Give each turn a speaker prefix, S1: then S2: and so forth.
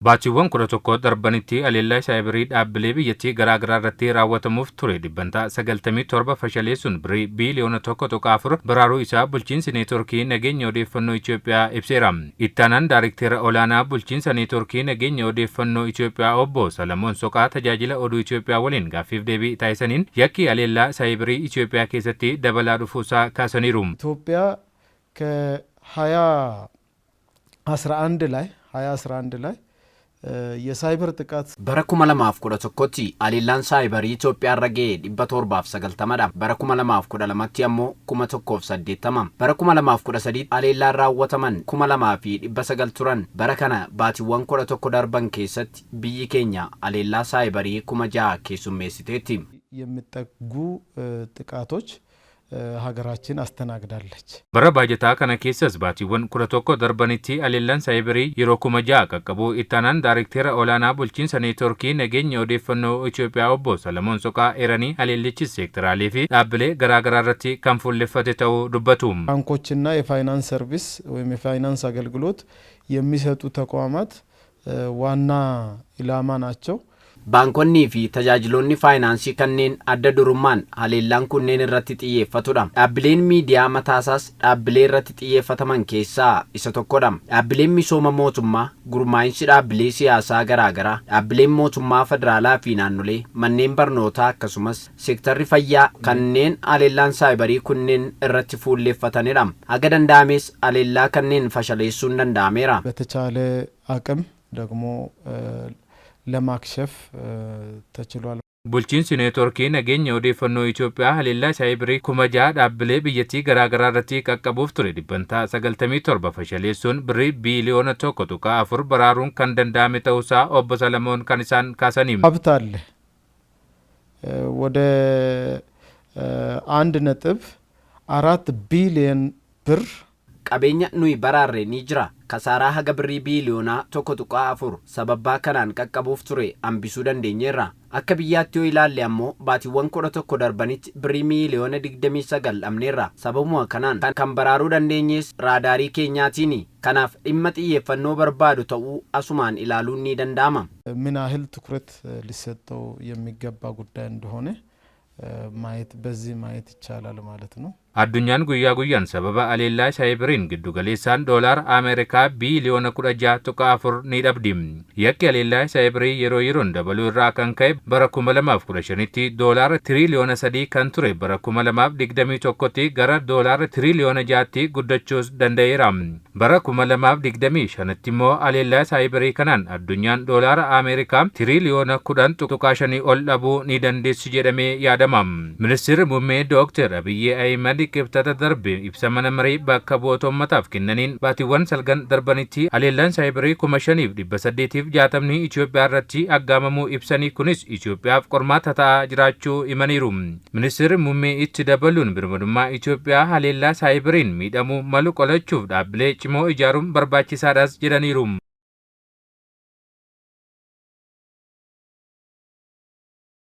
S1: Baatiiwwan 11 darbanitti haleellaa saayibarii dhaabbilee biyyattii garaagaraa irratti raawwatamuuf ture dhibbantaa 97 fashaleessuun birrii biiliyoona 1.4 baraaruu isaa bulchiinsi neetworkii nageenya odeeffannoo Itoophiyaa ibseera. Ittaanaan Daayirikteera olaanaa bulchiinsa neetworkii nageenya odeeffannoo Itoophiyaa obbo Salamoon Soqaa tajaajila oduu Itoophiyaa waliin gaaffiif deebii taasisaniin yakki haleellaa saayibarii Itoophiyaa keessatti dabalaa dhufuusaa kaasaniiru.
S2: ኢትዮጵያ ከ2011 ላይ የሳይበር ጥቃት
S3: በረኩማ ለማፍ ቆደተኮቲ አሊላን ሳይበር ኢትዮጵያ ረጌ ዲበቶርባፍ ሰገልተማዳ በረኩማ ለማፍ ቆደለማት ያሞ ኩመተኮፍ ሰዴተማ በረኩማ ለማፍ ቆደሰዲ አሊላ ራወተመን ኩማ ለማፊ ዲበሰገልቱረን በረከና ባቲዋን ቆደተኮ ዳርባን ኬሰት ቢይኬኛ አሊላ ሳይበር ኩማጃ ኬሱሜሲቴቲ
S2: የሚጠጉ ጥቃቶች ሀገራችን አስተናግዳለች
S1: በረባጀታ ከነኬሰስ ባቲወን ኩረቶኮ ደርበኒቲ አሌላን ሳይበሪ ይሮኩመጃ ቀቀቡ ኢታናን ዳይሬክተር ኦላና ቡልቺንሰ ኔትወርኪ ነገኝ ኦዴፈኖ ኢትዮጵያ ኦቦ ሰለሞን ሶቃ ኤረኒ አሌልቺ ሴክተራሌ ፊ ዳብሌ ገራገራረቲ ከንፉልፈተው ዱበቱም
S2: ባንኮችና የፋይናንስ ሰርቪስ ወይም የፋይናንስ አገልግሎት የሚሰጡ ተቋማት ዋና ኢላማ ናቸው
S3: ባንኮኒ ፊ ተጃጅሎኒ ፋይናንሲ ከነን አደዱሩማን ሀሌላን ኩነን irratti xiyyeeffatudha dhaabbileen miidiyaa mataasaas dhaabbilee irratti xiyyeeffataman keessaa isa tokkodha dhaabbileen misooma mootummaa gurmaa'insi dhaabbilee siyaasaa garaagaraa dhaabbileen mootummaa federaalaa fi naannolee manneen barnootaa akkasumas seektarri fayyaa kanneen haleellaan saayibarii kunneen irratti fuulleeffatanidha haga danda'ames haleellaa kanneen fashaleessuun danda'ameera
S2: በተቻለ አቅም ደግሞ ለማክሸፍ ተችሏል
S1: bulchiinsi neetworkii nageenya odeeffannoo Itoophiyaa haleellaa saayibarii kumajaa dhaabbilee biyyattii garaagaraa irratti qaqqabuuf ture dhibbantaa 97 fashaleessuun birrii biiliyoona 1.4 baraaruun kan danda'ame ta'uusaa obbo Salamoon kan isaan kaasaniim.
S2: ሀብት አለ ወደ 1.4 ቢሊዮን ብር
S3: qabeenya nuyi baraarre ni jira kasaaraa haga birrii biiliyoona 1.4 sababaa kanaan qaqqabuuf ture hambisuu dandeenyeerra akka biyyaatti yoo ilaalle ammoo baatiiwwan 11 darbanitti birrii miiliyoona 29 dhabneerra sababuma kanaan kan baraaruu dandeenyees raadaarii keenyaatiin kanaaf dhimma xiyyeeffannoo barbaadu ta'uu asumaan ilaaluun ni danda'ama
S2: ምን ያህል ትኩረት ሊሰጠው የሚገባ ጉዳይ እንደሆነ ማየት በዚህ ማየት ይቻላል ማለት ነው
S1: addunyaan guyyaa guyyaan sababa haleellaa saayibariin giddu galeessaan doolaar Ameerikaa biiliyoona 16.4 ni dhabdi. Yakki haleellaa saayibarii yeroo yeroon dabaluu irraa kan ka'e bara 2015tti doolaar tiriliyoona 3 kan ture bara 2021tti gara doolaar tiriliyoona 6tti guddachuus danda'eera. Bara 2025tti immoo haleellaa saayibarii kanaan addunyaan doolaar Ameerikaa tiriliyoona 10.5 ol dhabuu ni dandeessi jedhamee yaadama. Ministeerri muummee Dr. Abiyyi Ahimad kibxata darbe ibsa mana marii bakka bu'ootommataaf kennaniin baatiiwwan salgan darbanitti haleellaan saayibarii 5,860 Itoophiyaa irratti aggaamamuu ibsanii kunis Itoophiyaaf qormaata ta'aa jiraachuu himaniiru. Ministeerri muummee itti dabaluun birmadummaa Itoophiyaa haleellaa saayibariin miidhamuu malu qolachuuf dhaabbilee cimoo ijaaruun barbaachisaadhaas jedhaniiru.